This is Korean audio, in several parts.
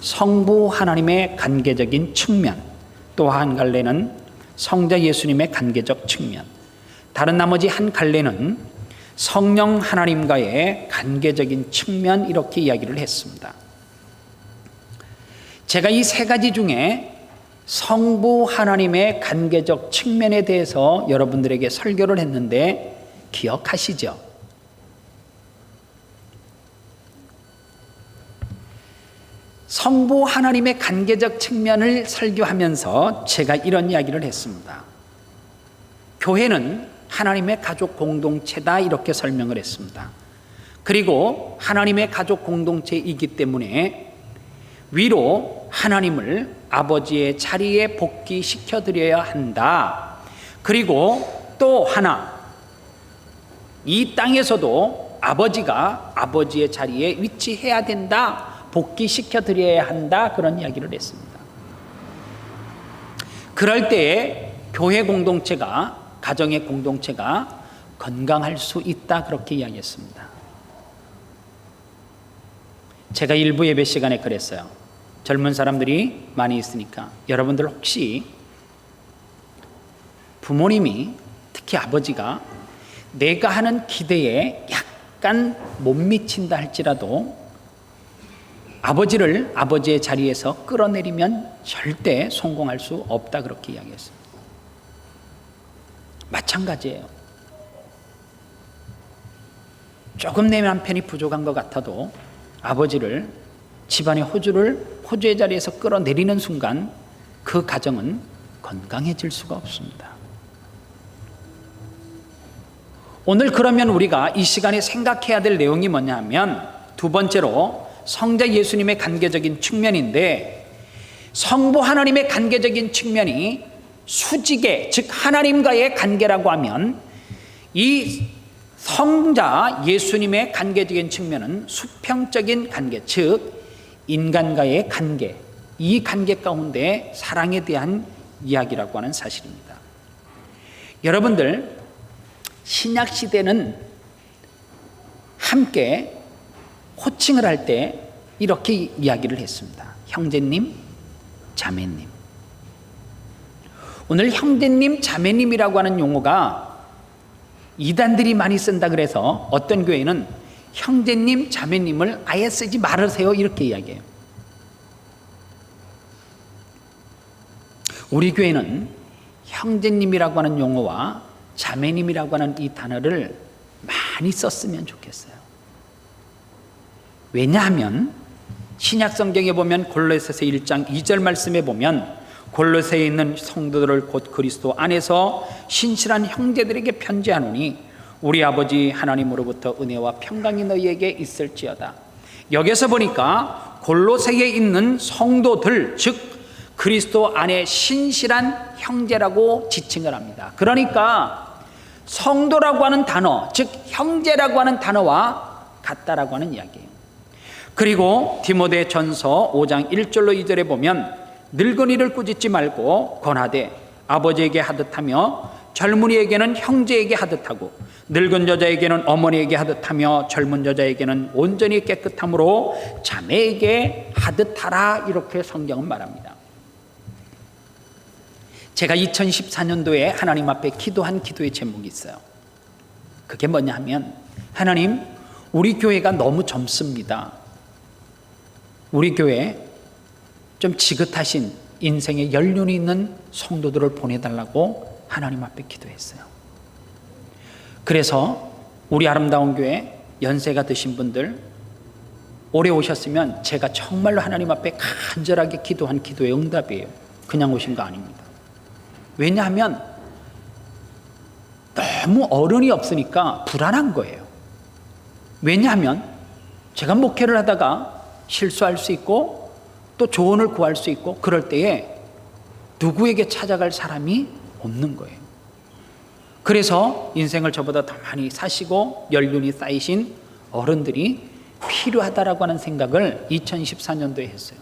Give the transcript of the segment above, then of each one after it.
성부 하나님의 관계적인 측면, 또 한 갈래는 성자 예수님의 관계적 측면, 다른 나머지 한 갈래는 성령 하나님과의 관계적인 측면, 이렇게 이야기를 했습니다. 제가 이 세 가지 중에 성부 하나님의 관계적 측면에 대해서 여러분들에게 설교를 했는데 기억하시죠? 성부 하나님의 관계적 측면을 설교하면서 제가 이런 이야기를 했습니다. 교회는 하나님의 가족 공동체다, 이렇게 설명을 했습니다. 그리고 하나님의 가족 공동체이기 때문에 위로 하나님을 아버지의 자리에 복귀시켜 드려야 한다. 그리고 또 하나, 이 땅에서도 아버지가 아버지의 자리에 위치해야 된다, 복귀시켜 드려야 한다, 그런 이야기를 했습니다. 그럴 때에 교회 공동체가, 가정의 공동체가 건강할 수 있다, 그렇게 이야기했습니다. 제가 일부 예배 시간에 그랬어요. 젊은 사람들이 많이 있으니까 여러분들 혹시 부모님이, 특히 아버지가 내가 하는 기대에 약간 못 미친다 할지라도 아버지를 아버지의 자리에서 끌어내리면 절대 성공할 수 없다, 그렇게 이야기했습니다. 마찬가지예요. 조금 내 남편이 부족한 것 같아도 아버지를, 집안의 호주의 자리에서 끌어내리는 순간 그 가정은 건강해질 수가 없습니다. 오늘 그러면 우리가 이 시간에 생각해야 될 내용이 뭐냐 하면, 두 번째로 성자 예수님의 관계적인 측면인데, 성부 하나님의 관계적인 측면이 수직의, 즉 하나님과의 관계라고 하면, 이 성자 예수님의 관계적인 측면은 수평적인 관계, 즉 인간과의 관계, 이 관계 가운데 사랑에 대한 이야기라고 하는 사실입니다. 여러분들, 신약 시대는 함께 호칭을 할 때 이렇게 이야기를 했습니다. 형제님, 자매님. 오늘 형제님, 자매님이라고 하는 용어가 이단들이 많이 쓴다 그래서 어떤 교회는 형제님, 자매님을 아예 쓰지 말으세요, 이렇게 이야기해요. 우리 교회는 형제님이라고 하는 용어와 자매님이라고 하는 이 단어를 많이 썼으면 좋겠어요. 왜냐하면 신약 성경에 보면 골로새서 1장 2절 말씀에 보면, 골로새에 있는 성도들을 곧 그리스도 안에서 신실한 형제들에게 편지하노니 우리 아버지 하나님으로부터 은혜와 평강이 너희에게 있을지어다. 여기서 보니까 골로새에 있는 성도들, 즉 그리스도 안에 신실한 형제라고 지칭을 합니다. 그러니까 성도라고 하는 단어, 즉 형제라고 하는 단어와 같다라고 하는 이야기예요. 그리고 디모데전서 5장 1절로 2절에 보면, 늙은이를 꾸짖지 말고 권하되 아버지에게 하듯하며 젊은이에게는 형제에게 하듯하고 늙은 여자에게는 어머니에게 하듯하며 젊은 여자에게는 온전히 깨끗함으로 자매에게 하듯하라, 이렇게 성경은 말합니다. 제가 2014년도에 하나님 앞에 기도한 기도의 제목이 있어요. 그게 뭐냐 하면, 하나님, 우리 교회가 너무 젊습니다. 우리 교회 좀 지긋하신 인생에 연륜이 있는 성도들을 보내달라고 하나님 앞에 기도했어요. 그래서 우리 아름다운 교회 연세가 드신 분들, 오래 오셨으면 제가 정말로 하나님 앞에 간절하게 기도한 기도의 응답이에요. 그냥 오신 거 아닙니다. 왜냐하면 너무 어른이 없으니까 불안한 거예요. 왜냐하면 제가 목회를 하다가 실수할 수 있고 또 조언을 구할 수 있고, 그럴 때에 누구에게 찾아갈 사람이 없는 거예요. 그래서 인생을 저보다 더 많이 사시고 연륜이 쌓이신 어른들이 필요하다라고 하는 생각을 2014년도에 했어요.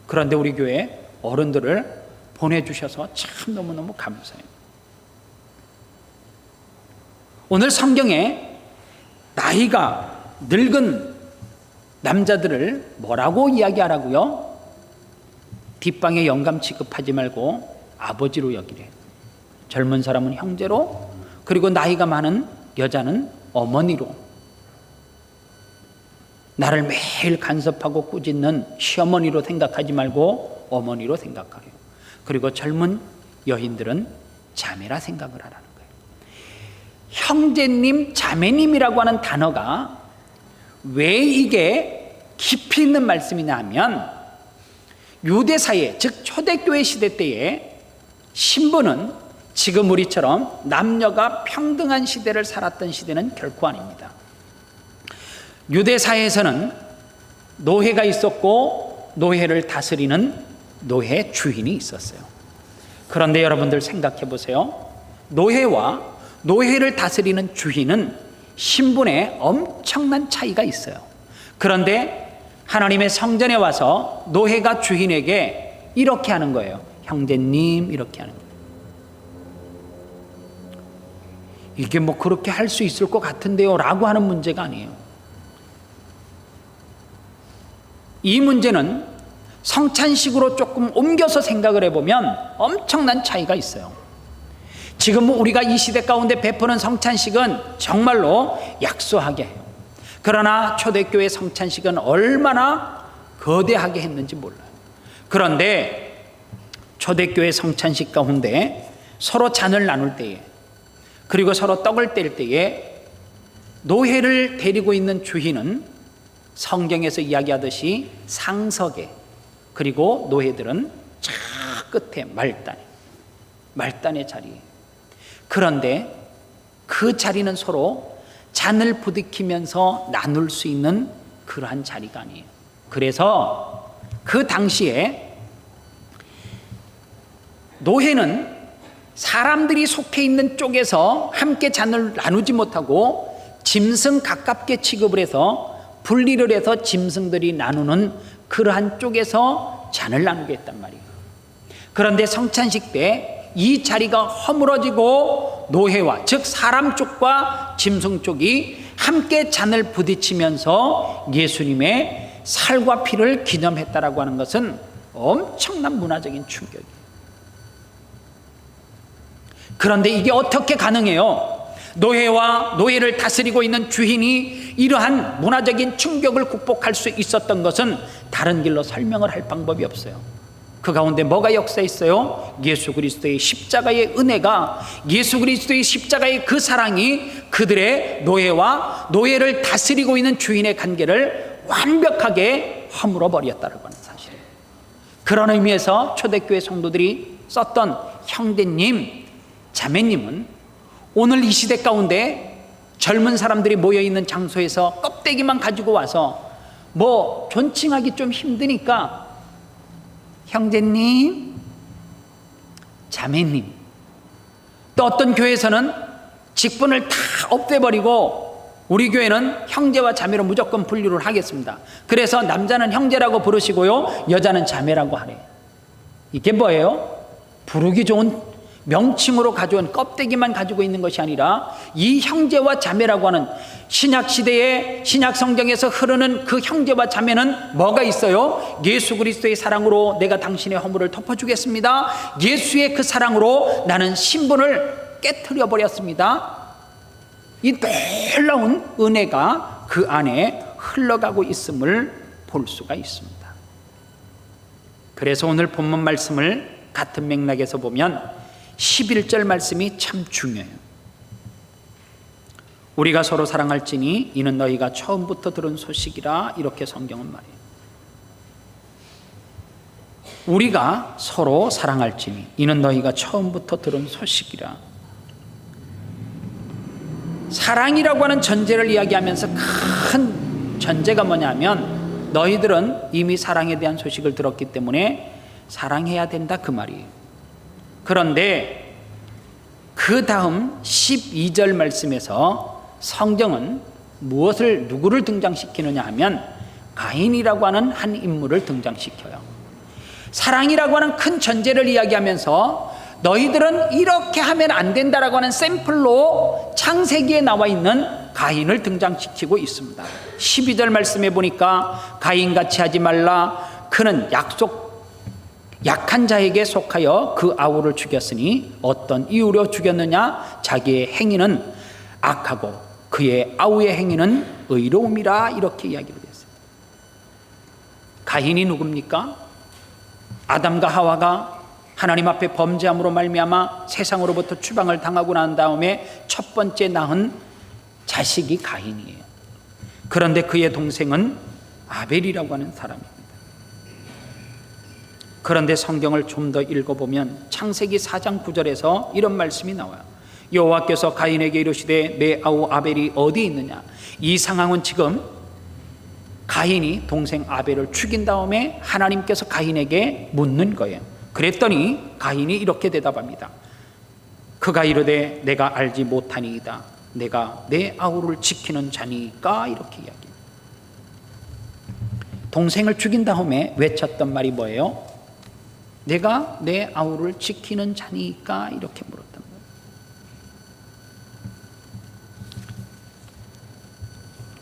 그런데 우리 교회 어른들을 보내주셔서 참 너무너무 감사해요. 오늘 성경에 나이가 늙은 남자들을 뭐라고 이야기하라고요? 뒷방에 영감 취급하지 말고 아버지로 여기래. 젊은 사람은 형제로, 그리고 나이가 많은 여자는 어머니로. 나를 매일 간섭하고 꾸짖는 시어머니로 생각하지 말고 어머니로 생각하래요. 그리고 젊은 여인들은 자매라 생각을 하라는 거예요. 형제님, 자매님이라고 하는 단어가 왜 이게 깊이 있는 말씀이냐 하면, 유대사회, 즉 초대교회 시대 때에 신부는 지금 우리처럼 남녀가 평등한 시대를 살았던 시대는 결코 아닙니다. 유대사회에서는 노예가 있었고 노예를 다스리는 노예 주인이 있었어요. 그런데 여러분들 생각해 보세요. 노예와 노예를 다스리는 주인은 신분에 엄청난 차이가 있어요. 그런데 하나님의 성전에 와서 노예가 주인에게 이렇게 하는 거예요. 형제님, 이렇게 하는 거예요. 이게 뭐 그렇게 할 수 있을 것 같은데요 라고 하는 문제가 아니에요. 이 문제는 성찬식으로 조금 옮겨서 생각을 해보면 엄청난 차이가 있어요. 지금 우리가 이 시대 가운데 베푸는 성찬식은 정말로 약소하게 해요. 그러나 초대교회 성찬식은 얼마나 거대하게 했는지 몰라요. 그런데 초대교회 성찬식 가운데 서로 잔을 나눌 때에, 그리고 서로 떡을 뗄 때에 노예를 데리고 있는 주인은 성경에서 이야기하듯이 상석에, 그리고 노예들은 저 끝에 말단의 자리에. 그런데 그 자리는 서로 잔을 부딪히면서 나눌 수 있는 그러한 자리가 아니에요. 그래서 그 당시에 노예는 사람들이 속해 있는 쪽에서 함께 잔을 나누지 못하고 짐승 가깝게 취급을 해서 분리를 해서 짐승들이 나누는 그러한 쪽에서 잔을 나누게 했단 말이에요. 그런데 성찬식 때 이 자리가 허물어지고 노예와, 즉 사람 쪽과 짐승 쪽이 함께 잔을 부딪히면서 예수님의 살과 피를 기념했다라고 하는 것은 엄청난 문화적인 충격이에요. 그런데 이게 어떻게 가능해요? 노예와 노예를 다스리고 있는 주인이 이러한 문화적인 충격을 극복할 수 있었던 것은 다른 길로 설명을 할 방법이 없어요. 그 가운데 뭐가 역사했어요? 예수 그리스도의 십자가의 은혜가, 예수 그리스도의 십자가의 그 사랑이 그들의 노예와 노예를 다스리고 있는 주인의 관계를 완벽하게 허물어 버렸다고 하는 사실이에요. 그런 의미에서 초대교회 성도들이 썼던 형제님, 자매님은 오늘 이 시대 가운데 젊은 사람들이 모여있는 장소에서 껍데기만 가지고 와서 뭐 존칭하기 좀 힘드니까 형제님, 자매님, 또 어떤 교회에서는 직분을 다 없애버리고 우리 교회는 형제와 자매로 무조건 분류를 하겠습니다. 그래서 남자는 형제라고 부르시고요, 여자는 자매라고 하래요. 이게 뭐예요? 부르기 좋은 명칭으로 가져온 껍데기만 가지고 있는 것이 아니라 이 형제와 자매라고 하는 신약시대의 신약성경에서 흐르는 그 형제와 자매는 뭐가 있어요? 예수 그리스도의 사랑으로 내가 당신의 허물을 덮어주겠습니다. 예수의 그 사랑으로 나는 신분을 깨트려 버렸습니다. 이 놀라운 은혜가 그 안에 흘러가고 있음을 볼 수가 있습니다. 그래서 오늘 본문 말씀을 같은 맥락에서 보면 11절 말씀이 참 중요해요. 우리가 서로 사랑할지니 이는 너희가 처음부터 들은 소식이라, 이렇게 성경은 말해요. 우리가 서로 사랑할지니 이는 너희가 처음부터 들은 소식이라. 사랑이라고 하는 전제를 이야기하면서 큰 전제가 뭐냐면, 너희들은 이미 사랑에 대한 소식을 들었기 때문에 사랑해야 된다, 그 말이에요. 그런데 그 다음 12절 말씀에서 성경은 누구를 등장시키느냐 하면 가인이라고 하는 한 인물을 등장시켜요. 사랑이라고 하는 큰 전제를 이야기하면서 너희들은 이렇게 하면 안 된다라고 하는 샘플로 창세기에 나와 있는 가인을 등장시키고 있습니다. 12절 말씀에 보니까 가인같이 하지 말라. 그는 약한 자에게 속하여 그 아우를 죽였으니 어떤 이유로 죽였느냐? 자기의 행위는 악하고 그의 아우의 행위는 의로움이라. 이렇게 이야기를 했어요. 가인이 누굽니까? 아담과 하와가 하나님 앞에 범죄함으로 말미암아 세상으로부터 추방을 당하고 난 다음에 첫 번째 낳은 자식이 가인이에요. 그런데 그의 동생은 아벨이라고 하는 사람입니다. 그런데 성경을 좀 더 읽어보면 창세기 4장 9절에서 이런 말씀이 나와요. 여호와께서 가인에게 이르시되 내 아우 아벨이 어디 있느냐? 이 상황은 지금 가인이 동생 아벨을 죽인 다음에 하나님께서 가인에게 묻는 거예요. 그랬더니 가인이 이렇게 대답합니다. 그가 이르되 내가 알지 못하니이다. 내가 내 아우를 지키는 자니까. 이렇게 이야기해요. 동생을 죽인 다음에 외쳤던 말이 뭐예요? 내가 내 아우를 지키는 자니까. 이렇게 물었단 말이에요.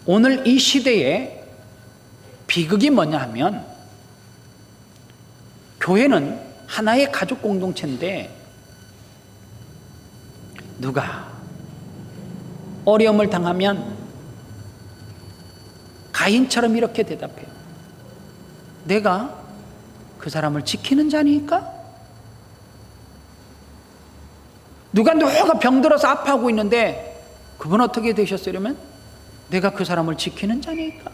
오늘 이 시대에 비극이 뭐냐 하면 교회는 하나의 가족 공동체인데 누가 어려움을 당하면 가인처럼 이렇게 대답해요. 내가 그 사람을 지키는 자니까? 누가 병들어서 아파하고 있는데 그분 어떻게 되셨어요? 이러면 내가 그 사람을 지키는 자니까?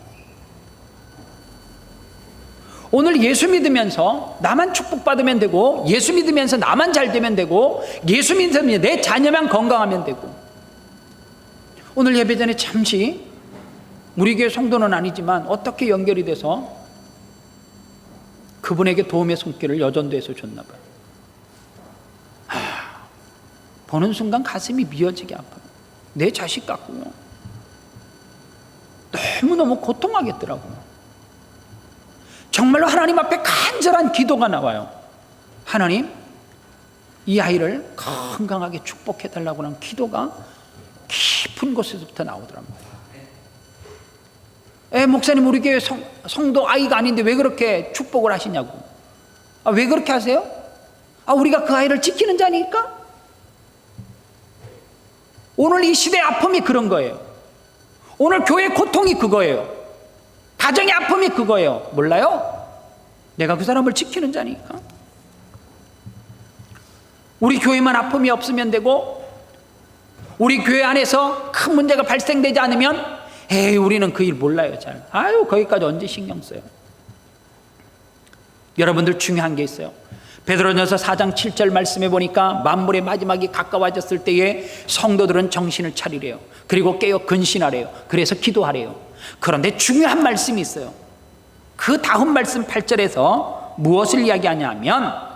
오늘 예수 믿으면서 나만 축복받으면 되고, 예수 믿으면서 나만 잘 되면 되고, 예수 믿으면 내 자녀만 건강하면 되고. 오늘 예배 전에 잠시 우리 교회 성도는 아니지만 어떻게 연결이 돼서 그분에게 도움의 손길을 여전도에서 줬나 봐요. 보는 순간 가슴이 미어지게 아파요. 내 자식 같고요. 너무너무 고통하겠더라고요. 정말로 하나님 앞에 간절한 기도가 나와요. 하나님, 이 아이를 건강하게 축복해 달라고 하는 기도가 깊은 곳에서부터 나오더랍니다. 목사님, 우리 교회 성도 아이가 아닌데 왜 그렇게 축복을 하시냐고. 왜 그렇게 하세요? 우리가 그 아이를 지키는 자니까? 오늘 이 시대의 아픔이 그런 거예요. 오늘 교회의 고통이 그거예요. 가정의 아픔이 그거예요. 몰라요? 내가 그 사람을 지키는 자니까. 우리 교회만 아픔이 없으면 되고, 우리 교회 안에서 큰 문제가 발생되지 않으면 우리는 그 일 몰라요. 잘. 거기까지 언제 신경 써요? 여러분들 중요한 게 있어요. 베드로전서 4장 7절 말씀해 보니까 만물의 마지막이 가까워졌을 때에 성도들은 정신을 차리래요. 그리고 깨어 근신하래요. 그래서 기도하래요. 그런데 중요한 말씀이 있어요. 그 다음 말씀 8절에서 무엇을 이야기하냐 하면,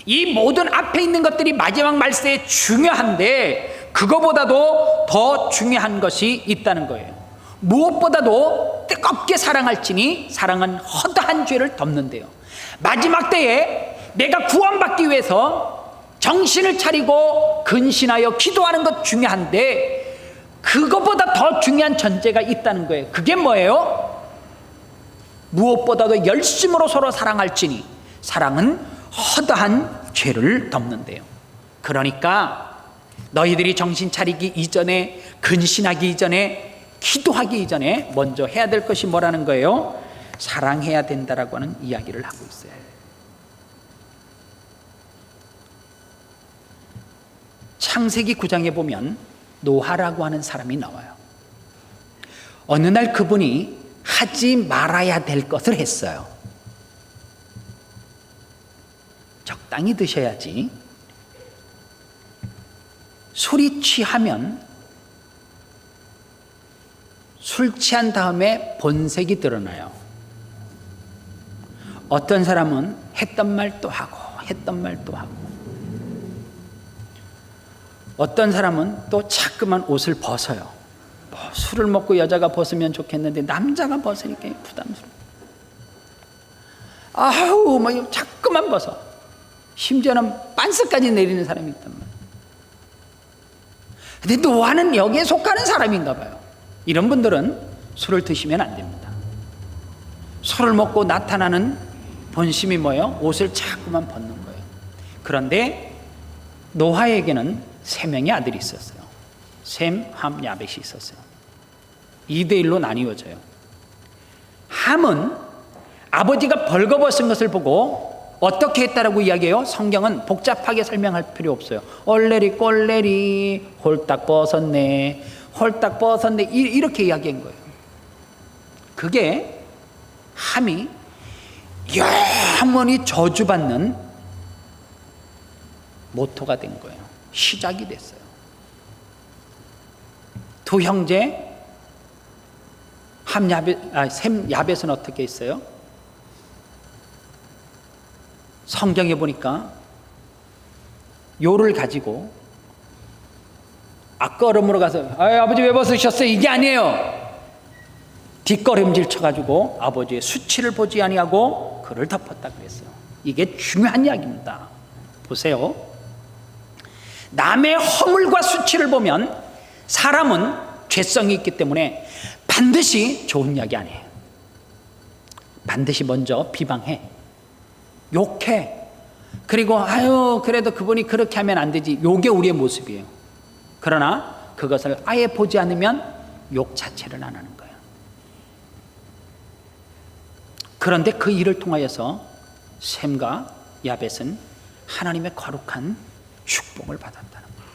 이 모든 앞에 있는 것들이 마지막 말세에 중요한데 그거보다도 더 중요한 것이 있다는 거예요. 무엇보다도 뜨겁게 사랑할지니 사랑은 허다한 죄를 덮는데요. 마지막 때에 내가 구원받기 위해서 정신을 차리고 근신하여 기도하는 것 중요한데 그것보다 더 중요한 전제가 있다는 거예요. 그게 뭐예요? 무엇보다도 열심으로 서로 사랑할지니 사랑은 허다한 죄를 덮는데요. 그러니까 너희들이 정신 차리기 이전에, 근신하기 이전에, 기도하기 이전에 먼저 해야 될 것이 뭐라는 거예요? 사랑해야 된다라고 하는 이야기를 하고 있어요. 창세기 9장에 보면 노아라고 하는 사람이 나와요. 어느 날 그분이 하지 말아야 될 것을 했어요. 적당히 드셔야지. 술이 취하면 술 취한 다음에 본색이 드러나요. 어떤 사람은 했던 말 또 하고 했던 말 또 하고, 어떤 사람은 또 자꾸만 옷을 벗어요. 술을 먹고 여자가 벗으면 좋겠는데 남자가 벗으니까 부담스러워. 자꾸만 벗어. 심지어는 빤스까지 내리는 사람이 있단 말이에요. 근데 노아는 여기에 속하는 사람인가 봐요. 이런 분들은 술을 드시면 안 됩니다. 술을 먹고 나타나는 본심이 뭐예요? 옷을 자꾸만 벗는 거예요. 그런데 노아에게는 3명의 아들이 있었어요. 셈, 함, 야벳이 있었어요. 2대1로 나뉘어져요. 함은 아버지가 벌거벗은 것을 보고 어떻게 했다라고 이야기해요? 성경은 복잡하게 설명할 필요 없어요. 얼레리 꼴레리 홀딱 벗었네, 홀딱 벗었네, 이렇게 이야기한 거예요. 그게 함이 영원히 저주받는 모토가 된 거예요. 시작이 됐어요. 두 형제 셈, 야벳은 어떻게 했어요? 성경에 보니까 요를 가지고 앞걸음으로 가서 아버지 왜 벗으셨어요? 이게 아니에요. 뒷걸음질 쳐가지고 아버지의 수치를 보지 아니하고 그를 덮었다 그랬어요. 이게 중요한 이야기입니다. 보세요. 남의 허물과 수치를 보면 사람은 죄성이 있기 때문에 반드시 좋은 이야기 아니에요. 반드시 먼저 비방해, 욕해. 그리고 그래도 그분이 그렇게 하면 안 되지. 요게 우리의 모습이에요. 그러나 그것을 아예 보지 않으면 욕 자체를 안 하는 거예요. 그런데 그 일을 통하여서 셈과 야벳은 하나님의 거룩한 축복을 받았다는 거예요.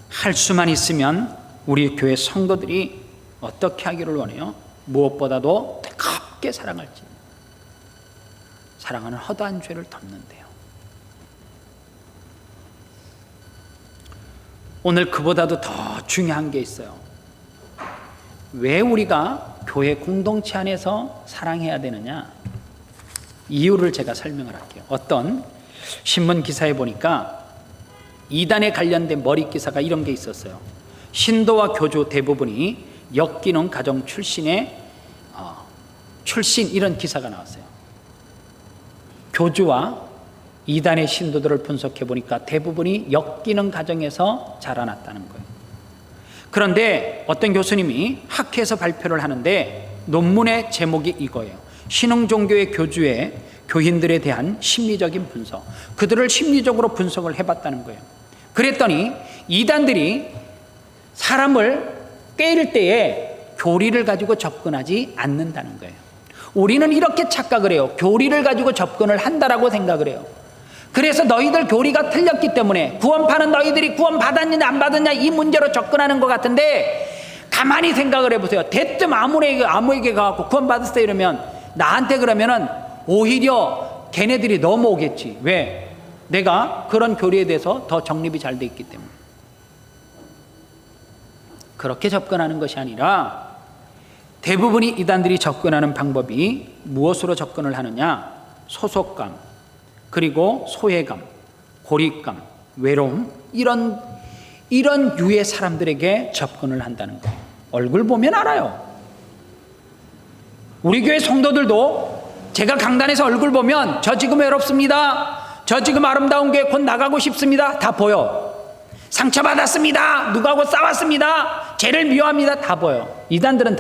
할 수만 있으면 우리 교회 성도들이 어떻게 하기를 원해요? 무엇보다도 뜨겁게 사랑할지. 사랑하는 허다한 죄를 덮는데요. 오늘 그보다도 더 중요한 게 있어요. 왜 우리가 교회 공동체 안에서 사랑해야 되느냐? 이유를 제가 설명을 할게요. 어떤 신문 기사에 보니까 이단에 관련된 머리 기사가 이런 게 있었어요. 신도와 교주 대부분이 역기능 가정 출신 이런 기사가 나왔어요. 교주와 이단의 신도들을 분석해 보니까 대부분이 역기능 가정에서 자라났다는 거예요. 그런데 어떤 교수님이 학회에서 발표를 하는데 논문의 제목이 이거예요. 신흥종교의 교주의 교인들에 대한 심리적인 분석, 그들을 심리적으로 분석을 해봤다는 거예요. 그랬더니 이단들이 사람을 꿰일 때에 교리를 가지고 접근하지 않는다는 거예요. 우리는 이렇게 착각을 해요. 교리를 가지고 접근을 한다라고 생각을 해요. 그래서 너희들 교리가 틀렸기 때문에 구원파는 너희들이 구원 받았느냐 안 받았느냐 이 문제로 접근하는 것 같은데, 가만히 생각을 해보세요. 대뜸 아무에게 가갖고 구원 받았어요 이러면 나한테 그러면은 오히려 걔네들이 넘어오겠지. 왜? 내가 그런 교리에 대해서 더 정립이 잘 돼 있기 때문에. 그렇게 접근하는 것이 아니라 대부분이 이단들이 접근하는 방법이 무엇으로 접근을 하느냐? 소속감, 그리고 소외감, 고립감, 외로움, 이런 유의 사람들에게 접근을 한다는 거예요. 얼굴 보면 알아요. 우리 교회 성도들도 제가 강단에서 얼굴 보면 저 지금 외롭습니다, 저 지금 아름다운 교회 곧 나가고 싶습니다, 다 보여. 상처받았습니다, 누구하고 싸웠습니다, 죄를 미워합니다, 다 보여. 이단들은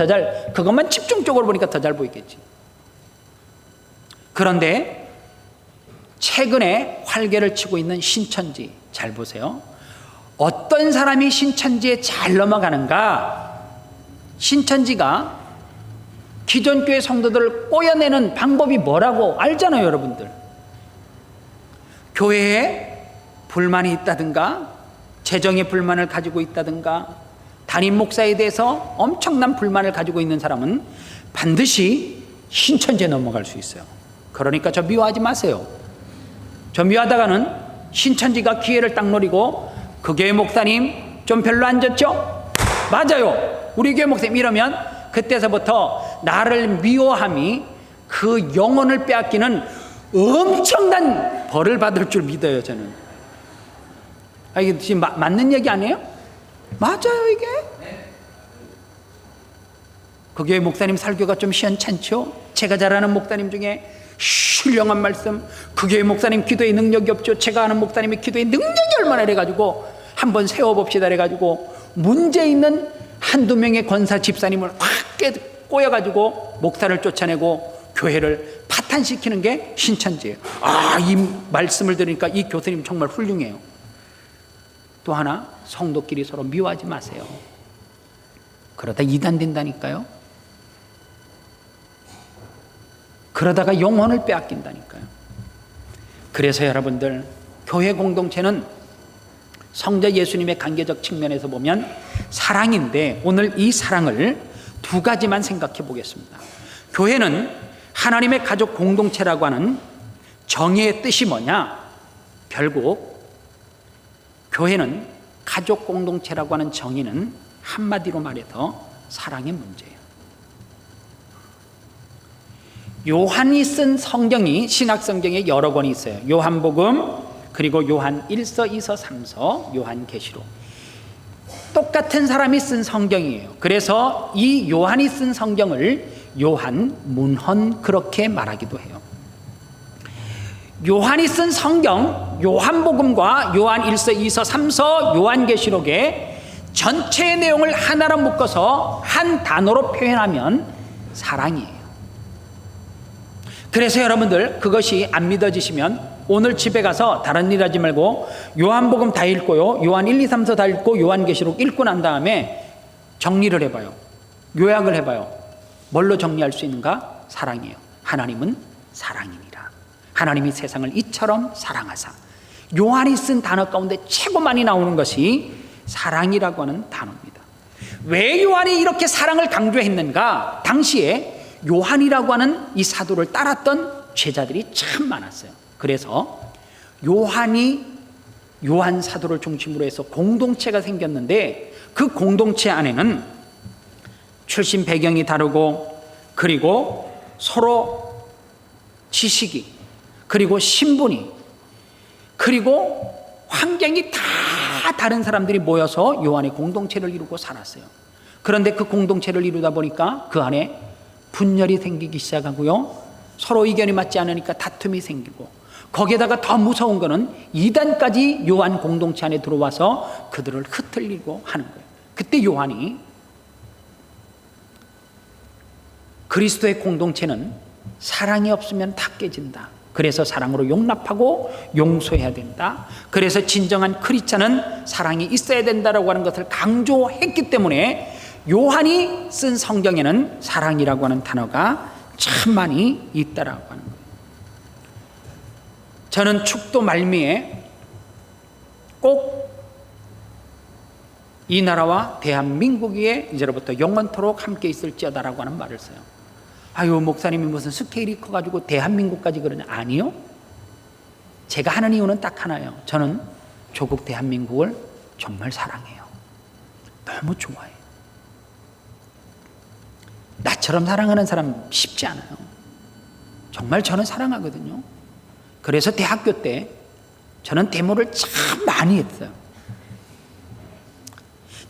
그것만 집중적으로 보니까 더 잘 보이겠지. 그런데 최근에 활개를 치고 있는 신천지 잘 보세요. 어떤 사람이 신천지에 잘 넘어가는가? 신천지가 기존 교회 성도들을 꼬여내는 방법이 뭐라고 알잖아요, 여러분들. 교회에 불만이 있다든가, 재정에 불만을 가지고 있다든가, 담임 목사에 대해서 엄청난 불만을 가지고 있는 사람은 반드시 신천지에 넘어갈 수 있어요. 그러니까 저 미워하지 마세요. 저 미워하다가는 신천지가 기회를 딱 노리고 그 교회 목사님 좀 별로 안 좋죠? 맞아요. 우리 교회 목사님 이러면 그때서부터 나를 미워함이 그 영혼을 빼앗기는 엄청난 벌을 받을 줄 믿어요, 저는. 이게 지금 맞는 얘기 아니에요? 맞아요, 이게. 그 교회 목사님 설교가 좀 시원찮죠? 제가 잘 아는 목사님 중에 훌륭한 말씀, 그 교회 목사님 기도에 능력이 없죠. 제가 아는 목사님의 기도에 능력이 얼마나 이래가지고 한번 세워봅시다 해가지고 문제 있는 한두 명의 권사 집사님을 확 꼬여가지고 목사를 쫓아내고 교회를 파탄시키는 게 신천지예요. 이 말씀을 들으니까 이 교수님 정말 훌륭해요. 또 하나, 성도끼리 서로 미워하지 마세요. 그러다 이단 된다니까요. 그러다가 영혼을 빼앗긴다니까요. 그래서 여러분들, 교회 공동체는 성자 예수님의 관계적 측면에서 보면 사랑인데, 오늘 이 사랑을 두 가지만 생각해 보겠습니다. 교회는 하나님의 가족 공동체라고 하는 정의의 뜻이 뭐냐? 결국 교회는 가족 공동체라고 하는 정의는 한마디로 말해서 사랑의 문제예요. 요한이 쓴 성경이 신약 성경에 여러 권이 있어요. 요한복음, 그리고 요한 1서, 2서, 3서, 요한계시록. 똑같은 사람이 쓴 성경이에요. 그래서 이 요한이 쓴 성경을 요한 문헌 그렇게 말하기도 해요. 요한이 쓴 성경, 요한복음과 요한 1서, 2서, 3서, 요한계시록의 전체의 내용을 하나로 묶어서 한 단어로 표현하면 사랑이에요. 그래서 여러분들, 그것이 안 믿어지시면 오늘 집에 가서 다른 일 하지 말고 요한복음 다 읽고요, 요한 1, 2, 3서 다 읽고 요한계시록 읽고 난 다음에 정리를 해봐요. 요약을 해봐요. 뭘로 정리할 수 있는가? 사랑이에요. 하나님은 사랑이니라. 하나님이 세상을 이처럼 사랑하사. 요한이 쓴 단어 가운데 최고 많이 나오는 것이 사랑이라고 하는 단어입니다. 왜 요한이 이렇게 사랑을 강조했는가? 당시에 요한이라고 하는 이 사도를 따랐던 제자들이 참 많았어요. 그래서 요한 사도를 중심으로 해서 공동체가 생겼는데, 그 공동체 안에는 출신 배경이 다르고, 그리고 서로 지식이, 그리고 신분이, 그리고 환경이 다 다른 사람들이 모여서 요한의 공동체를 이루고 살았어요. 그런데 그 공동체를 이루다 보니까 그 안에 분열이 생기기 시작하고요, 서로 의견이 맞지 않으니까 다툼이 생기고, 거기에다가 더 무서운 거는 이단까지 요한 공동체 안에 들어와서 그들을 흩날리고 하는 거예요. 그때 요한이 그리스도의 공동체는 사랑이 없으면 다 깨진다. 그래서 사랑으로 용납하고 용서해야 된다. 그래서 진정한 크리스찬은 사랑이 있어야 된다라고 하는 것을 강조했기 때문에 요한이 쓴 성경에는 사랑이라고 하는 단어가 참 많이 있다라고 하는 거예요. 저는 축도 말미에 꼭 이 나라와 대한민국 위에 이제로부터 영원토록 함께 있을지어다라고 하는 말을 써요. 아유, 목사님이 무슨 스케일이 커가지고 대한민국까지 그러냐? 아니요. 제가 하는 이유는 딱 하나예요. 저는 조국 대한민국을 정말 사랑해요. 너무 좋아해요. 나처럼 사랑하는 사람 쉽지 않아요. 정말 저는 사랑하거든요. 그래서 대학교 때 저는 데모를 참 많이 했어요.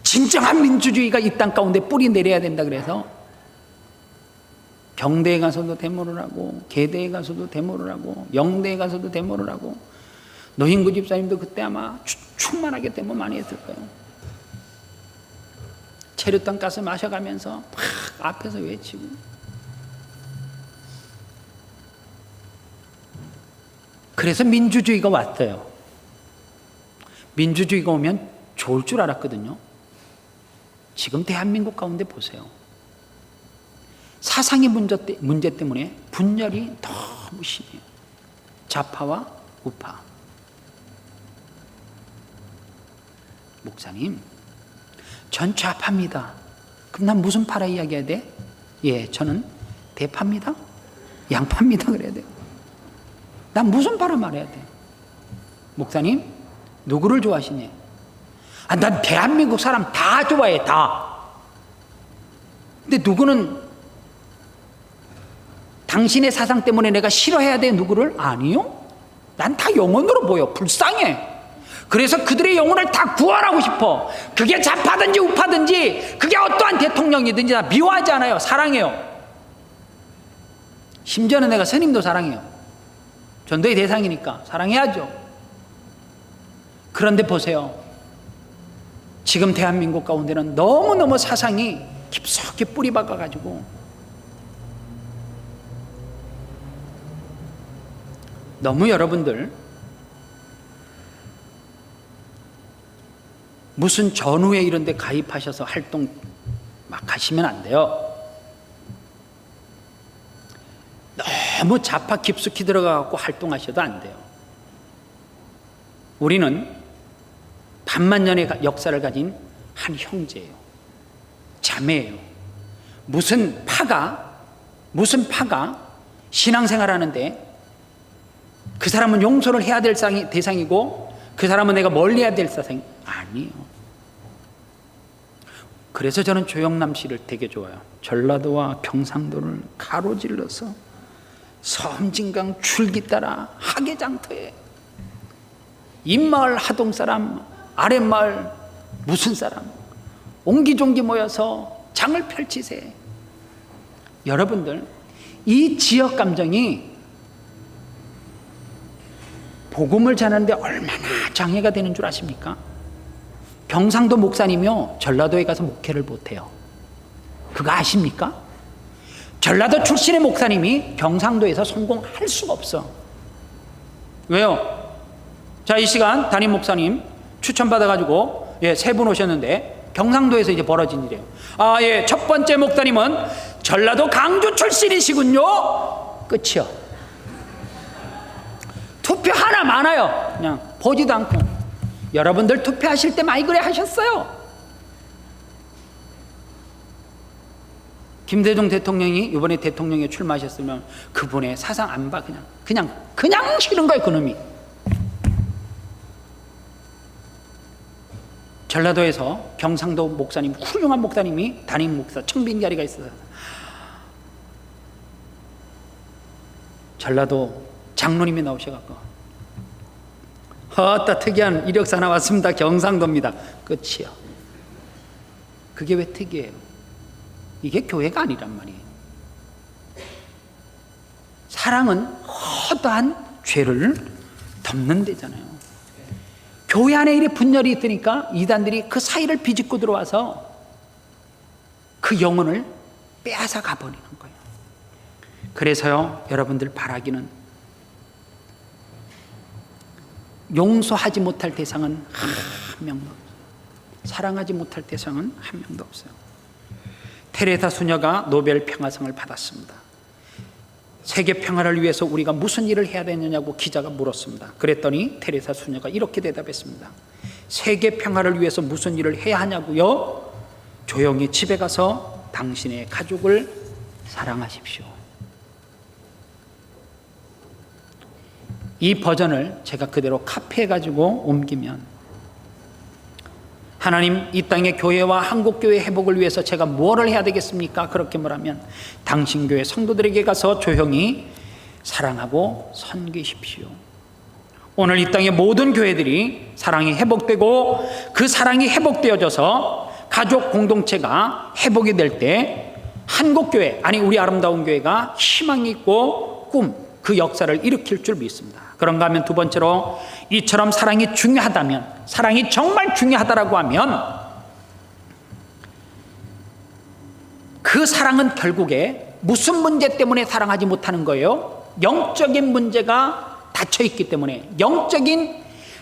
진정한 민주주의가 이 땅 가운데 뿌리 내려야 된다 그래서 경대에 가서도 데모를 하고, 계대에 가서도 데모를 하고, 영대에 가서도 데모를 하고, 노인구 집사님도 그때 아마 충만하게 데모 많이 했을 거예요. 체류탄 가스 마셔가면서 막 앞에서 외치고. 그래서 민주주의가 왔어요. 민주주의가 오면 좋을 줄 알았거든요. 지금 대한민국 가운데 보세요. 사상의 문제 때문에 분열이 너무 심해요. 좌파와 우파. 목사님, 전 좌파입니다. 그럼 난 무슨 파라 이야기해야 돼? 예, 저는 대파입니다. 양파입니다. 그래야 돼. 난 무슨 파라 말해야 돼? 목사님, 누구를 좋아하시니? 난 대한민국 사람 다 좋아해, 다. 근데 누구는 당신의 사상 때문에 내가 싫어해야 돼, 누구를? 아니요. 난 다 영혼으로 보여. 불쌍해. 그래서 그들의 영혼을 다 구원하고 싶어. 그게 좌파든지 우파든지, 그게 어떠한 대통령이든지 다 미워하지 않아요. 사랑해요. 심지어는 내가 스님도 사랑해요. 전도의 대상이니까 사랑해야죠. 그런데 보세요. 지금 대한민국 가운데는 너무너무 사상이 깊숙이 뿌리 박아가지고 너무 여러분들 무슨 전후회 이런 데 가입하셔서 활동 막 하시면 안 돼요. 너무 좌파 깊숙이 들어가고 활동하셔도 안 돼요. 우리는 반만년의 역사를 가진 한 형제예요. 자매예요. 무슨 파가 신앙생활 하는데 그 사람은 용서를 해야 될 대상이고 그 사람은 내가 멀리해야 될 대상이 아니에요. 그래서 저는 조영남 씨를 되게 좋아해요. 전라도와 경상도를 가로질러서 섬진강 줄기 따라 하계장터에 입마을 하동사람, 아랫마을 무슨 사람 옹기종기 모여서 장을 펼치세. 여러분들 이 지역 감정이 복음을 전하는데 얼마나 장애가 되는 줄 아십니까? 경상도 목사님이요 전라도에 가서 목회를 못해요. 그거 아십니까? 전라도 출신의 목사님이 경상도에서 성공할 수가 없어. 왜요? 자, 이 시간 담임 목사님 추천받아가지고 세 분 오셨는데 경상도에서 이제 벌어진 일이에요. 첫 번째 목사님은 전라도 강주 출신이시군요. 끝이요. 투표 하나 많아요. 그냥 보지도 않고. 여러분들 투표하실 때 많이 그래 하셨어요. 김대중 대통령이 이번에 대통령에 출마하셨으면 그분의 사상 안 봐. 그냥 싫은 거예요. 그놈이. 전라도에서 경상도 목사님, 훌륭한 목사님이 담임 목사 청빈자리가 있어서 전라도 장로님이 나오셔갖고 특이한 이력서 나왔습니다. 경상도입니다. 끝이요. 그게 왜 특이해요? 이게 교회가 아니란 말이에요. 사랑은 허다한 죄를 덮는 데잖아요. 교회 안에 이렇게 분열이 있으니까 이단들이 그 사이를 비집고 들어와서 그 영혼을 빼앗아 가버리는 거예요. 그래서요, 여러분들 바라기는 용서하지 못할 대상은 한 명도 없어요. 사랑하지 못할 대상은 한 명도 없어요. 테레사 수녀가 노벨 평화상을 받았습니다. 세계 평화를 위해서 우리가 무슨 일을 해야 되느냐고 기자가 물었습니다. 그랬더니 테레사 수녀가 이렇게 대답했습니다. 세계 평화를 위해서 무슨 일을 해야 하냐고요? 조용히 집에 가서 당신의 가족을 사랑하십시오. 이 버전을 제가 그대로 카피해가지고 옮기면, 하나님, 이 땅의 교회와 한국교회 회복을 위해서 제가 무엇을 해야 되겠습니까? 그렇게 말하면 당신 교회 성도들에게 가서 조용히 사랑하고 섬기십시오. 오늘 이 땅의 모든 교회들이 사랑이 회복되고 그 사랑이 회복되어져서 가족 공동체가 회복이 될 때 한국교회, 아니 우리 아름다운 교회가 희망이 있고 그 역사를 일으킬 줄 믿습니다. 그런가 하면 두 번째로, 이처럼 사랑이 중요하다면, 사랑이 정말 중요하다라고 하면 그 사랑은 결국에 무슨 문제 때문에 사랑하지 못하는 거예요? 영적인 문제가 닫혀있기 때문에,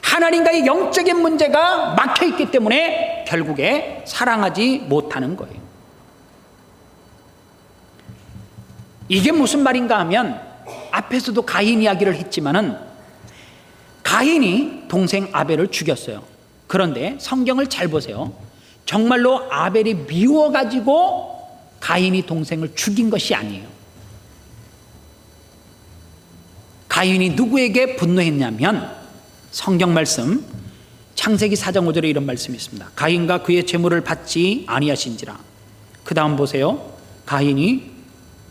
하나님과의 영적인 문제가 막혀있기 때문에 결국에 사랑하지 못하는 거예요. 이게 무슨 말인가 하면, 앞에서도 가인 이야기를 했지만은 가인이 동생 아벨을 죽였어요. 그런데 성경을 잘 보세요. 정말로 아벨이 미워가지고 가인이 동생을 죽인 것이 아니에요. 가인이 누구에게 분노했냐면, 성경 말씀 창세기 4장 5절에 이런 말씀이 있습니다. 가인과 그의 재물을 받지 아니하신지라. 그 다음 보세요. 가인이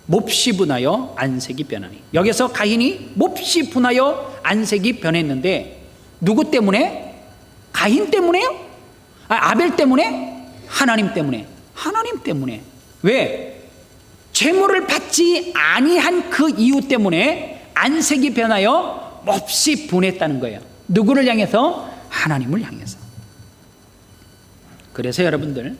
몹시 분하여 안색이 변하니. 여기서 가인이 몹시 분하여 안색이 변했는데 누구 때문에? 가인 때문에요? 아벨 때문에? 하나님 때문에. 하나님 때문에. 왜? 재물을 받지 아니한 그 이유 때문에 안색이 변하여 몹시 분했다는 거예요. 누구를 향해서? 하나님을 향해서. 그래서 여러분들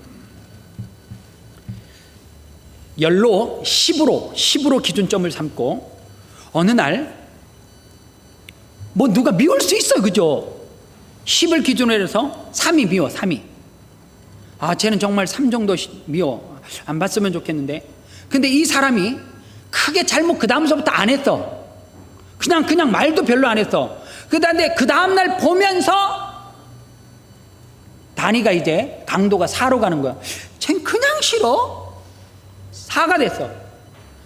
열로 10으로 기준점을 삼고 어느 날 뭐 누가 미울 수 있어, 그죠? 10을 기준으로 해서 3이 미워. 3이 쟤는 정말 3 정도 미워, 안 봤으면 좋겠는데. 근데 이 사람이 크게 잘못 그 다음서부터 안 했어. 그냥 말도 별로 안 했어. 그런데 그 다음날 보면서 단위가 이제 강도가 4로 가는 거야. 쟨 그냥 싫어. 4가 됐어.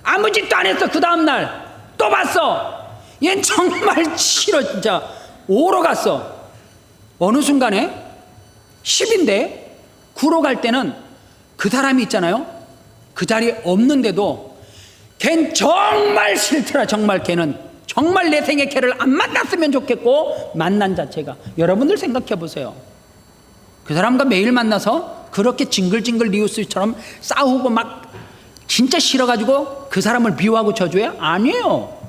아무 짓도 안 했어. 그 다음날 또 봤어. 얜 정말 싫어. 진짜 5로 갔어. 어느 순간에 10인데 9로 갈 때는 그 사람이 있잖아요, 그 자리에 없는데도 걘 정말 싫더라. 정말 걔는 정말 내 생에 걔를 안 만났으면 좋겠고, 만난 자체가, 여러분들 생각해 보세요. 그 사람과 매일 만나서 그렇게 징글징글 리우스처럼 싸우고 막 진짜 싫어가지고 그 사람을 미워하고 저주해? 아니에요.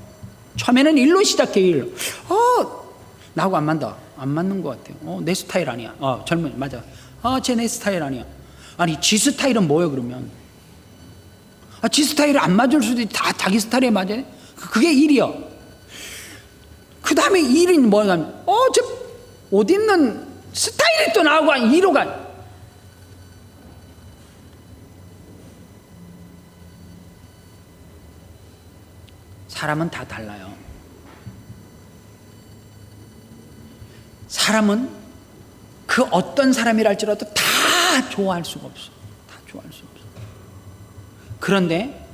처음에는 1로 시작해. 1. 나하고 안 맞는 것 같아요. 내 스타일 아니야. 젊은, 맞아. 쟤 내 스타일 아니야. 아니, 지 스타일은 뭐예요 그러면? 지 스타일이 안 맞을 수도 있지. 다 자기 스타일에 맞아요. 그게 1이요. 그 다음에 1은 뭐냐면 저 옷 입는 스타일이 또 나오고 2로 가. 사람은 다 달라요. 사람은 그 어떤 사람이랄지라도 다 좋아할 수가 없어. 다 좋아할 수 없어. 그런데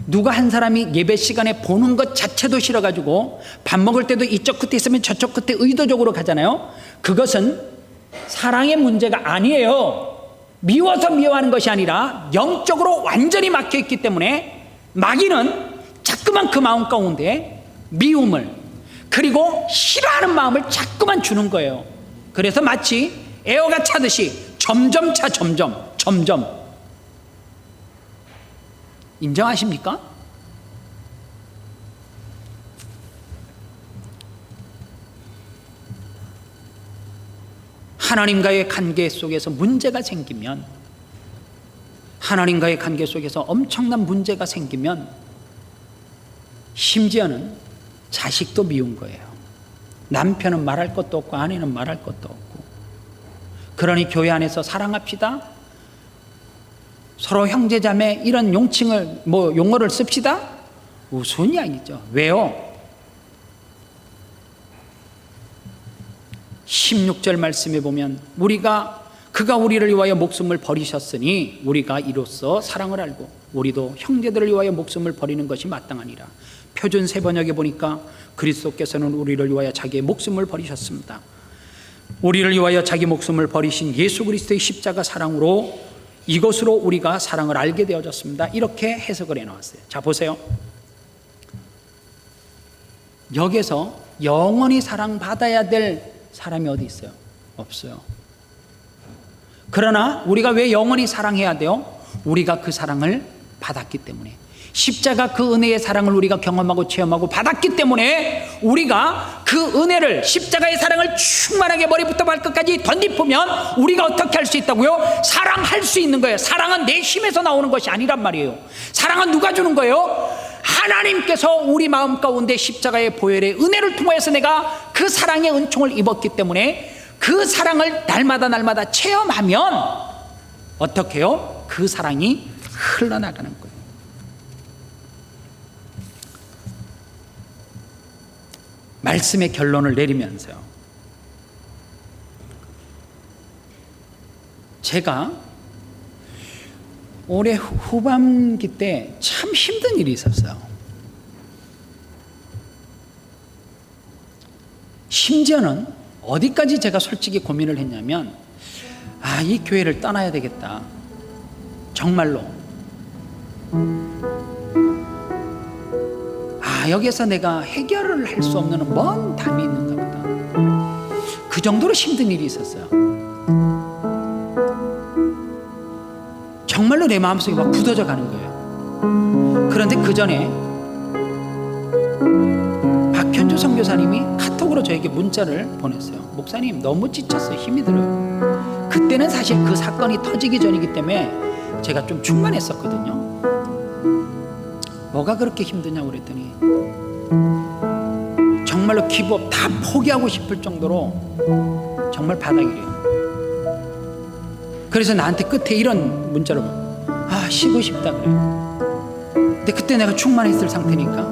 누가 한 사람이 예배 시간에 보는 것 자체도 싫어가지고 밥 먹을 때도 이쪽 끝에 있으면 저쪽 끝에 의도적으로 가잖아요. 그것은 사랑의 문제가 아니에요. 미워서 미워하는 것이 아니라 영적으로 완전히 막혀있기 때문에 마귀는 자꾸만 그 마음 가운데 미움을, 그리고 싫어하는 마음을 자꾸만 주는 거예요. 그래서 마치 에어가 차듯이 점점 차. 점점. 인정하십니까? 하나님과의 관계 속에서 문제가 생기면, 하나님과의 관계 속에서 엄청난 문제가 생기면 심지어는 자식도 미운 거예요. 남편은 말할 것도 없고 아내는 말할 것도 없고. 그러니 교회 안에서 사랑합시다, 서로 형제자매 이런 용칭을 용어를 씁시다, 우스운 이야기죠. 왜요? 16절 말씀에 보면 그가 우리를 위하여 목숨을 버리셨으니 우리가 이로써 사랑을 알고 우리도 형제들을 위하여 목숨을 버리는 것이 마땅하니라. 표준 세번역에 보니까 그리스도께서는 우리를 위하여 자기의 목숨을 버리셨습니다. 우리를 위하여 자기 목숨을 버리신 예수 그리스도의 십자가 사랑으로 이것으로 우리가 사랑을 알게 되어졌습니다. 이렇게 해석을 해놓았어요. 자, 보세요. 여기서 영원히 사랑받아야 될 사람이 어디 있어요? 없어요. 그러나 우리가 왜 영원히 사랑해야 돼요? 우리가 그 사랑을 받았기 때문에, 십자가 그 은혜의 사랑을 우리가 경험하고 체험하고 받았기 때문에 우리가 그 은혜를, 십자가의 사랑을 충만하게 머리부터 발끝까지 던지면 우리가 어떻게 할 수 있다고요? 사랑할 수 있는 거예요. 사랑은 내 힘에서 나오는 것이 아니란 말이에요. 사랑은 누가 주는 거예요? 하나님께서 우리 마음 가운데 십자가의 보혈의 은혜를 통해서 내가 그 사랑의 은총을 입었기 때문에 그 사랑을 날마다 체험하면 어떻게 해요? 그 사랑이 흘러나가는 거예요. 말씀의 결론을 내리면서요, 제가 올해 후반기 때 참 힘든 일이 있었어요. 심지어는 어디까지 제가 솔직히 고민을 했냐면, 이 교회를 떠나야 되겠다. 정말로. 여기서 내가 해결을 할 수 없는 먼 담이 있는가 보다. 그 정도로 힘든 일이 있었어요. 정말로 내 마음속에 막 굳어져 가는 거예요. 그런데 그 전에 박현주 선교사님이 카톡으로 저에게 문자를 보냈어요. 목사님, 너무 지쳤어요. 힘이 들어요. 그때는 사실 그 사건이 터지기 전이기 때문에 제가 좀 충만했었거든요. 뭐가 그렇게 힘드냐고 그랬더니 정말로 기부업 다 포기하고 싶을 정도로 정말 바닥이래요. 그래서 나한테 끝에 이런 문자를 쉬고 싶다 그래요. 근데 그때 내가 충만했을 상태니까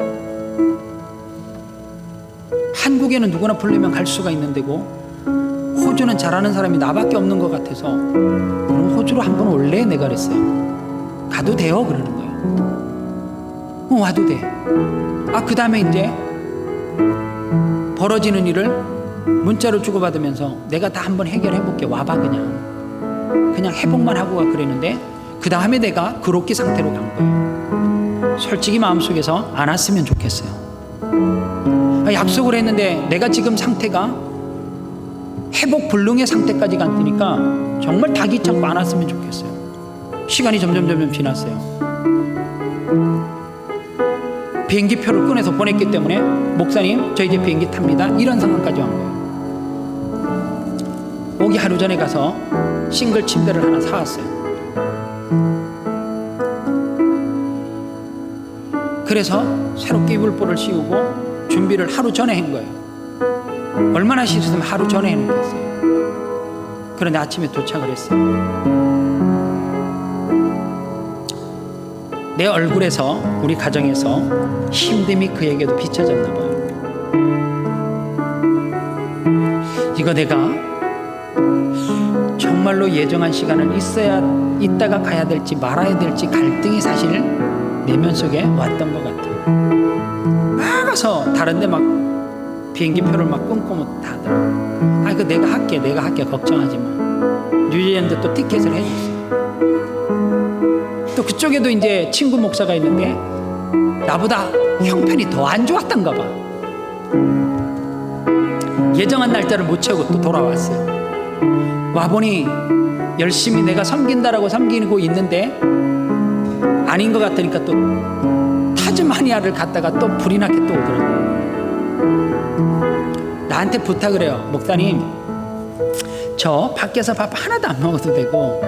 한국에는 누구나 부르면 갈 수가 있는 데고 호주는 잘하는 사람이 나밖에 없는 것 같아서 그럼 호주로 한번 올래? 내가 그랬어요. 가도 돼요? 그러는 거예요. 와도 돼. 그 다음에 이제 벌어지는 일을 문자로 주고받으면서 내가 다 한번 해결해 볼게. 와봐. 그냥 회복만 하고 가 그랬는데 그 다음에 내가 그로기 상태로 간 거예요. 솔직히 마음속에서 안 왔으면 좋겠어요. 약속을 했는데 내가 지금 상태가 회복 불능의 상태까지 갔으니까 정말 다 귀찮고 안 왔으면 좋겠어요. 시간이 점점 지났어요. 비행기표를 꺼내서 보냈기 때문에 목사님 저 이제 비행기 탑니다 이런 상황까지 온 거예요. 오기 하루 전에 가서 싱글 침대를 하나 사왔어요. 그래서 새롭게 이불보를 씌우고 준비를 하루 전에 한 거예요. 얼마나 싫으면 하루 전에 해놓겠어요. 그런데 아침에 도착을 했어요. 내 얼굴에서 우리 가정에서 힘듦이 그에게도 비춰졌나 봐요. 이거 내가 정말로 예정한 시간을 있다가 가야 될지 말아야 될지 갈등이 사실 내면 속에 왔던 것 같아요. 가서 다른데 막 비행기표를 막 끊고 못 하더라고요. 그 내가 할게 걱정하지 마. 뉴질랜드 또 티켓을 해줬어요. 또 그쪽에도 이제 친구 목사가 있는데 나보다 형편이 더 안 좋았던가 봐. 예정한 날짜를 못 채우고 또 돌아왔어요. 와보니 열심히 내가 섬긴다라고 섬기고 있는데 아닌 것 같으니까 또 타즈마니아를 갔다가 또 불이 나게 또 오더라고요. 나한테 부탁을 해요. 목사님 저 밖에서 밥 하나도 안 먹어도 되고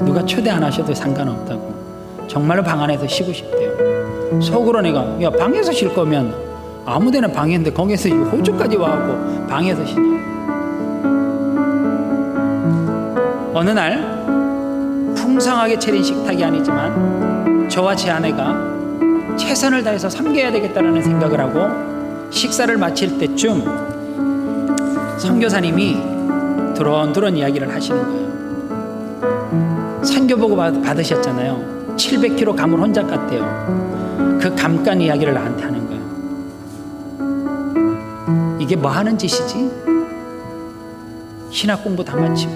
누가 초대 안 하셔도 상관없다고. 정말로 방 안에서 쉬고 싶대요. 속으로 내가 방에서 쉴 거면 아무데나 방인데 거기서 호주까지 와갖고 방에서 쉬냐. 어느 날 풍성하게 차린 식탁이 아니지만 저와 제 아내가 최선을 다해서 섬겨야 되겠다는 생각을 하고 식사를 마칠 때쯤 선교사님이 두런두런 이야기를 하시는 거예요. 선교보고 받으셨잖아요. 700km 감을 혼자 깠대요. 그 감간 이야기를 나한테 하는 거예요. 이게 뭐 하는 짓이지? 신학 공부 다 마치고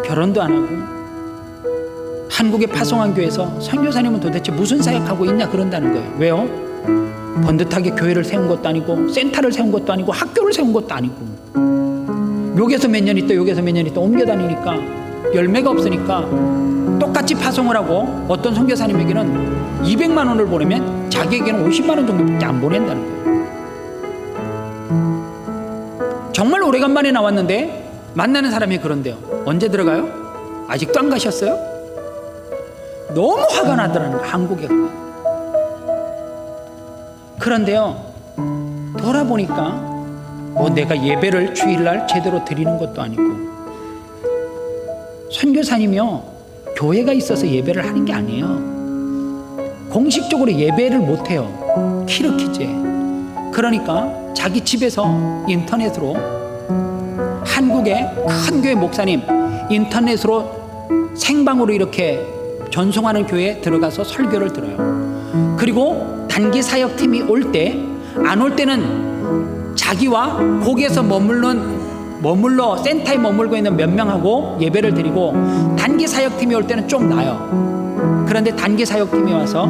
결혼도 안 하고 한국의 파송한 교회에서 선교사님은 도대체 무슨 사역하고 있냐 그런다는 거예요. 왜요? 번듯하게 교회를 세운 것도 아니고 센터를 세운 것도 아니고 학교를 세운 것도 아니고 여기서 몇 년 있다 여기서 몇 년 있다 옮겨 다니니까 열매가 없으니까 똑같이 파송을 하고 어떤 선교사님에게는 200만 원을 보내면 자기에게는 50만 원 정도밖에 안 보낸다는 거예요. 정말 오래간만에 나왔는데 만나는 사람이 그런데요. 언제 들어가요? 아직도 안 가셨어요? 너무 화가 나더라는 거예요. 한국에 가면. 그런데요 돌아보니까 내가 예배를 주일날 제대로 드리는 것도 아니고 선교사님이요 교회가 있어서 예배를 하는 게 아니에요. 공식적으로 예배를 못해요. 키르키즈에. 그러니까 자기 집에서 인터넷으로 한국의 큰 교회 목사님 인터넷으로 생방으로 이렇게 전송하는 교회에 들어가서 설교를 들어요. 그리고 단기 사역팀이 올 때 안 올 때는 자기와 거기에서 머물러 센터에 머물고 있는 몇 명하고 예배를 드리고 단기 사역팀이 올 때는 좀 나아요. 그런데 단기 사역팀이 와서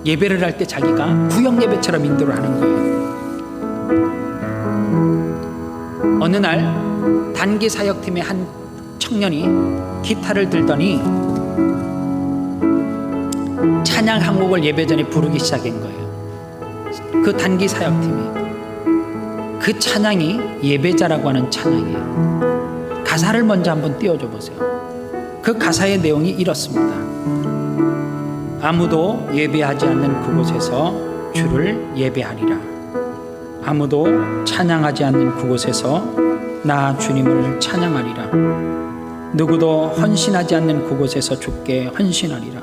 예배를 할 때 자기가 구역 예배처럼 인도를 하는 거예요. 어느 날 단기 사역팀의 한 청년이 기타를 들더니 찬양 한 곡을 예배 전에 부르기 시작한 거예요. 그 단기 사역팀이 그 찬양이 예배자라고 하는 찬양이에요. 가사를 먼저 한번 띄워줘 보세요. 그 가사의 내용이 이렇습니다. 아무도 예배하지 않는 그곳에서 주를 예배하리라. 아무도 찬양하지 않는 그곳에서 나 주님을 찬양하리라. 누구도 헌신하지 않는 그곳에서 주께 헌신하리라.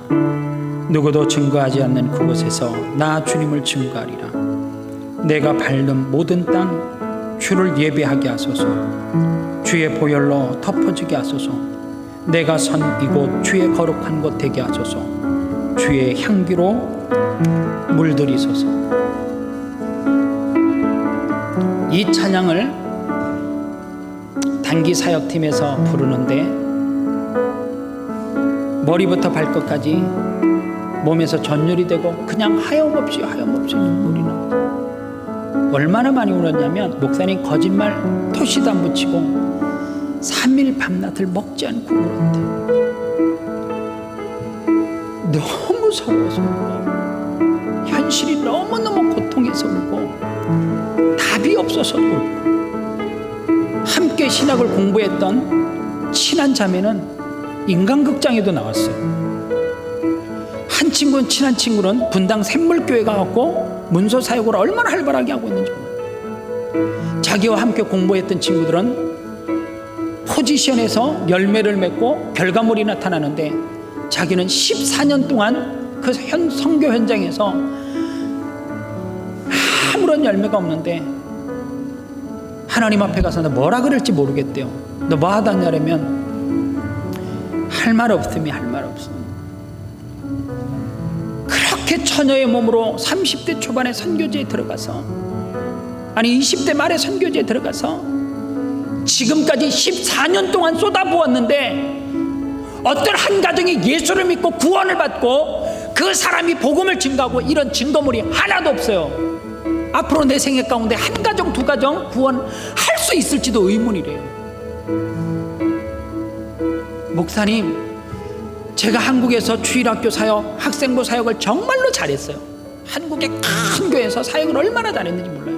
누구도 증거하지 않는 그곳에서 나 주님을 증거하리라. 내가 밟는 모든 땅 주를 예배하게 하소서. 주의 보혈로 덮어주게 하소서. 내가 선 이곳 주의 거룩한 곳 되게 하소서. 주의 향기로 물들이소서. 이 찬양을 단기 사역팀에서 부르는데 머리부터 발끝까지 몸에서 전율이 되고 그냥 하염없이 눈물이 나요. 얼마나 많이 울었냐면 목사님 거짓말 토시도 안 붙이고 3일 밤낮을 먹지 않고 울었대. 너무 서러워서 울고 현실이 너무너무 고통해서 울고 답이 없어서 울고. 함께 신학을 공부했던 친한 자매는 인간극장에도 나왔어요. 한 친구는, 친한 친구는 분당 샘물교회 가갖고 문서 사역을 얼마나 활발하게 하고 있는지 몰라요. 자기와 함께 공부했던 친구들은 포지션에서 열매를 맺고 결과물이 나타나는데 자기는 14년 동안 그 선교 현장에서 아무런 열매가 없는데 하나님 앞에 가서 너 뭐라 그럴지 모르겠대요. 너 뭐 하다 하냐면 할 말 없음이 할 말 없어. 그렇게 처녀의 몸으로 30대 초반에 선교지에 들어가서, 아니 20대 말에 선교지에 들어가서 지금까지 14년 동안 쏟아부었는데 어떤 한 가정이 예수를 믿고 구원을 받고 그 사람이 복음을 증거하고 이런 증거물이 하나도 없어요. 앞으로 내 생애 가운데 한 가정 두 가정 구원할 수 있을지도 의문이래요. 목사님, 제가 한국에서 주일학교 사역, 학생부 사역을 정말로 잘했어요. 한국의 큰 교회에서 사역을 얼마나 잘했는지 몰라요.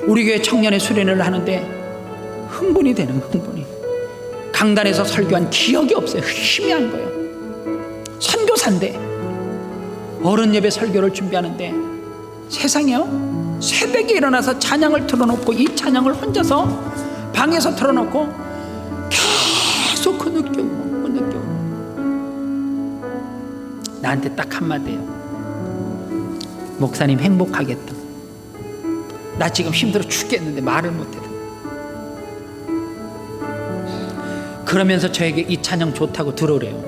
우리 교회 청년의 수련회를 하는데 흥분이 되는 흥분이. 강단에서 설교한 기억이 없어요. 희미한 거예요. 선교사인데 어른 예배 설교를 준비하는데 세상에요, 새벽에 일어나서 찬양을 틀어놓고 이 찬양을 혼자서 방에서 틀어놓고 계속 그 느껴오고 나한테 딱 한마디예요. 목사님 행복하겠다. 나 지금 힘들어 죽겠는데 말을 못해도. 그러면서 저에게 이 찬양 좋다고 들으래요.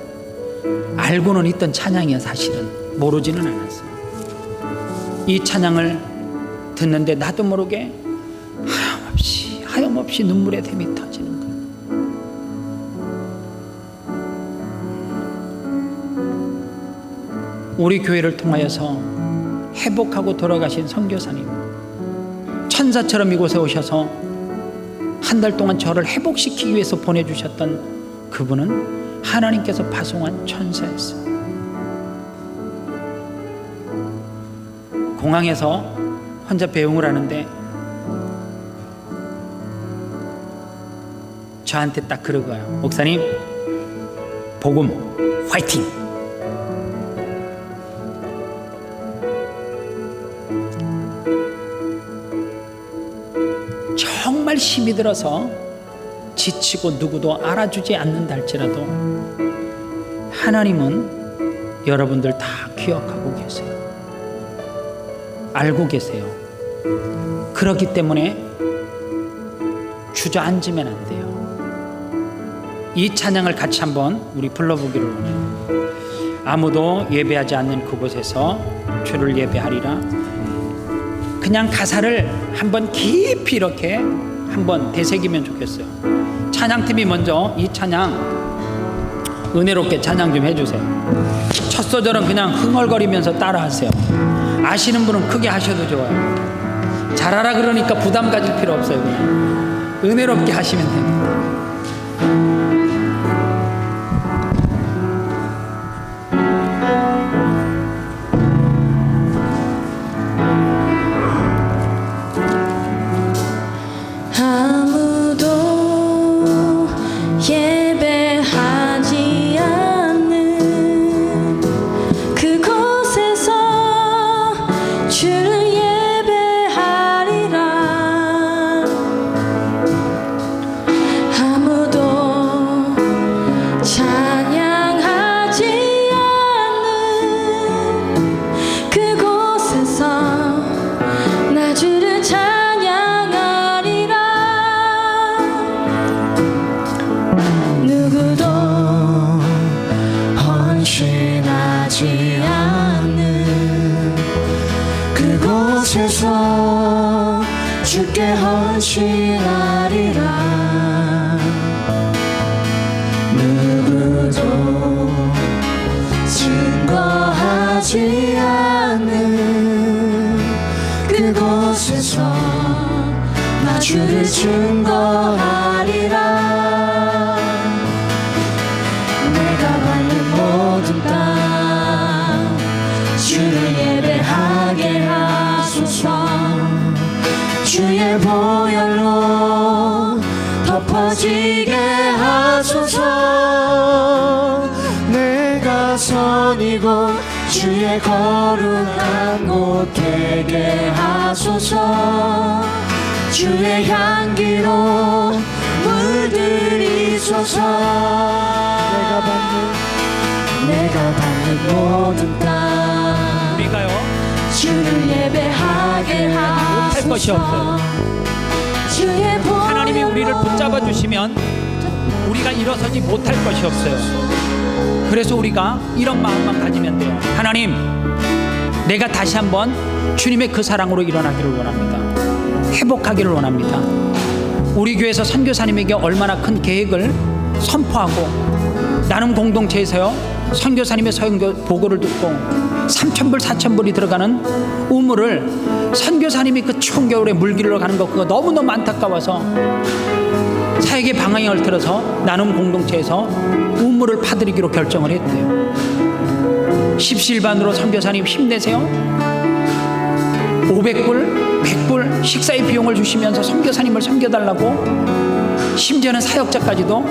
알고는 있던 찬양이야. 사실은 모르지는 않았어요. 이 찬양을 듣는데 나도 모르게 하염없이 눈물의 샘이 터지는 거예요. 우리 교회를 통하여서 회복하고 돌아가신 선교사님, 천사처럼 이곳에 오셔서 한 달 동안 저를 회복시키기 위해서 보내주셨던 그분은 하나님께서 파송한 천사였어요. 공항에서 혼자 배웅을 하는데 저한테 딱 그러고요. 목사님, 복음 화이팅! 정말 힘이 들어서 지치고 누구도 알아주지 않는다 할지라도 하나님은 여러분들 다 기억하고 계세요. 알고 계세요. 그렇기 때문에 주저앉으면 안 돼요. 이 찬양을 같이 한번 우리 불러보기를 원해요. 아무도 예배하지 않는 그곳에서 주를 예배하리라. 그냥 가사를 한번 깊이 이렇게 한번 되새기면 좋겠어요. 찬양팀이 먼저 이 찬양 은혜롭게 찬양 좀 해주세요. 첫 소절은 그냥 흥얼거리면서 따라하세요. 아시는 분은 크게 하셔도 좋아요. 잘하라 그러니까 부담 가질 필요 없어요. 그냥 은혜롭게 하시면 됩니다. 아무도 주를 예배하리라. 아무도 찬양하지 않는 그곳에서 나 주를 찬양하리라. 누구도 헌신하지 않는 그곳에서 주께 헌신하리라. 누구도 증거하지 않는 그곳에서 나 주를 증거하리라. 내가 받는 모든 땅 주를 예배하게 하소서. 주의 보혈로 덮어지게 하소서. 내가 선이고 주의 거룩한 곳 되게 하소서. 주의 향기로 물들이소서. 내가 받는 모든 땅 우리가요 주를 예배하게 못할 것이 하소서. 없어요. 주의 하나님이 우리를 보혈로 붙잡아 주시면 우리가 일어서지 못할 것이 없어요. 그래서 우리가 이런 마음만 가지면 돼요. 하나님, 내가 다시 한번 주님의 그 사랑으로 일어나기를 원합니다. 회복하기를 원합니다. 우리 교회에서 선교사님에게 얼마나 큰 계획을 선포하고 나눔 공동체에서요 선교사님의 선교 보고를 듣고 3,000불 4,000불이 들어가는 우물을 선교사님이 그 추운 겨울에 물길로 가는 거 그거 너무너무 안타까워서 사역의 방향을 틀어서 나눔 공동체에서 우물을 파드리기로 결정을 했대요. 십시일반으로 선교사님 힘내세요. 500불 100불 식사의 비용을 주시면서 선교사님을 섬겨달라고, 심지어는 사역자까지도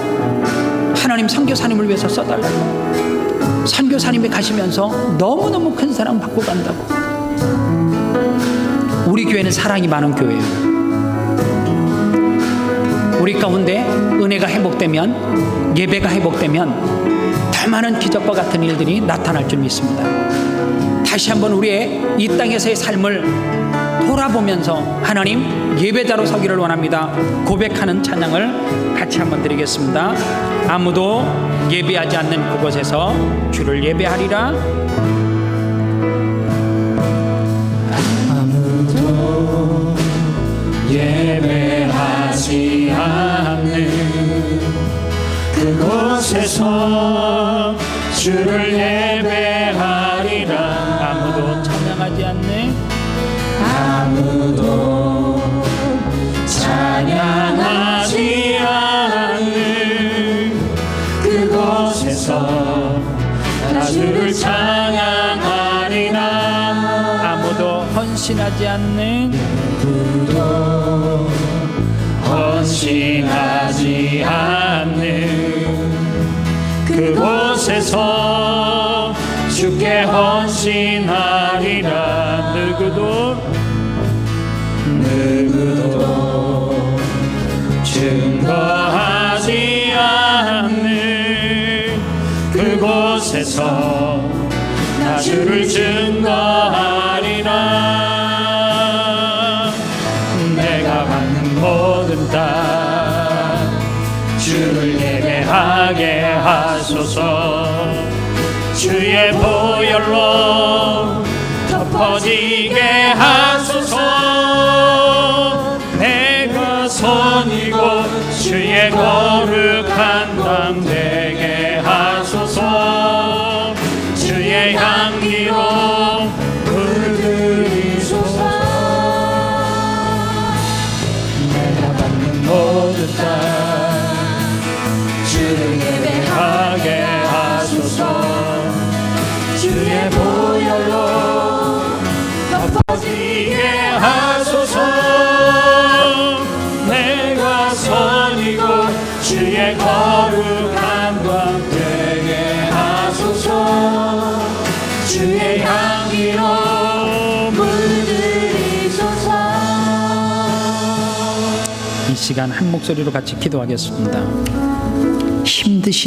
하나님 선교사님을 위해서 써달라고, 선교사님이 가시면서 너무너무 큰 사랑 받고 간다고. 우리 교회는 사랑이 많은 교회예요. 우리 가운데 은혜가 회복되면, 예배가 회복되면 더 많은 기적과 같은 일들이 나타날 줄 믿습니다. 다시 한번 우리의 이 땅에서의 삶을 돌아보면서 하나님 예배자로 서기를 원합니다. 고백하는 찬양을 같이 한번 드리겠습니다. 아무도 예배하지 않는 그곳에서 주를 예배하리라. 아무도 예배하지 않는 그곳에서 주를 예배하리라. 아무도 찬양하지 않는, 아무도 찬양하지 않는 그곳에서 나 주를 찬양하리라. 아무도 헌신하지 않는, 누구도 헌신하지 않는 그곳에서 주께 헌신하리라. 누구도 증거하지 않는 그곳에서 나 주를 증거하리라. 내가 받는 모든 땅 주를 예배하게 하소서. 주의 보혈로 덮어지게 하소서. 내가 선이고 주의 거룩한 땅 되게 하소서. 주의 향기로 물들이소서. 내가 받는 모든 땅 주를 예배하게 하소서. 주의 보혈로 덮어지게 하소서. 내가 선이고 이 시간 한 목소리로 같이 기도하겠습니다. 힘드신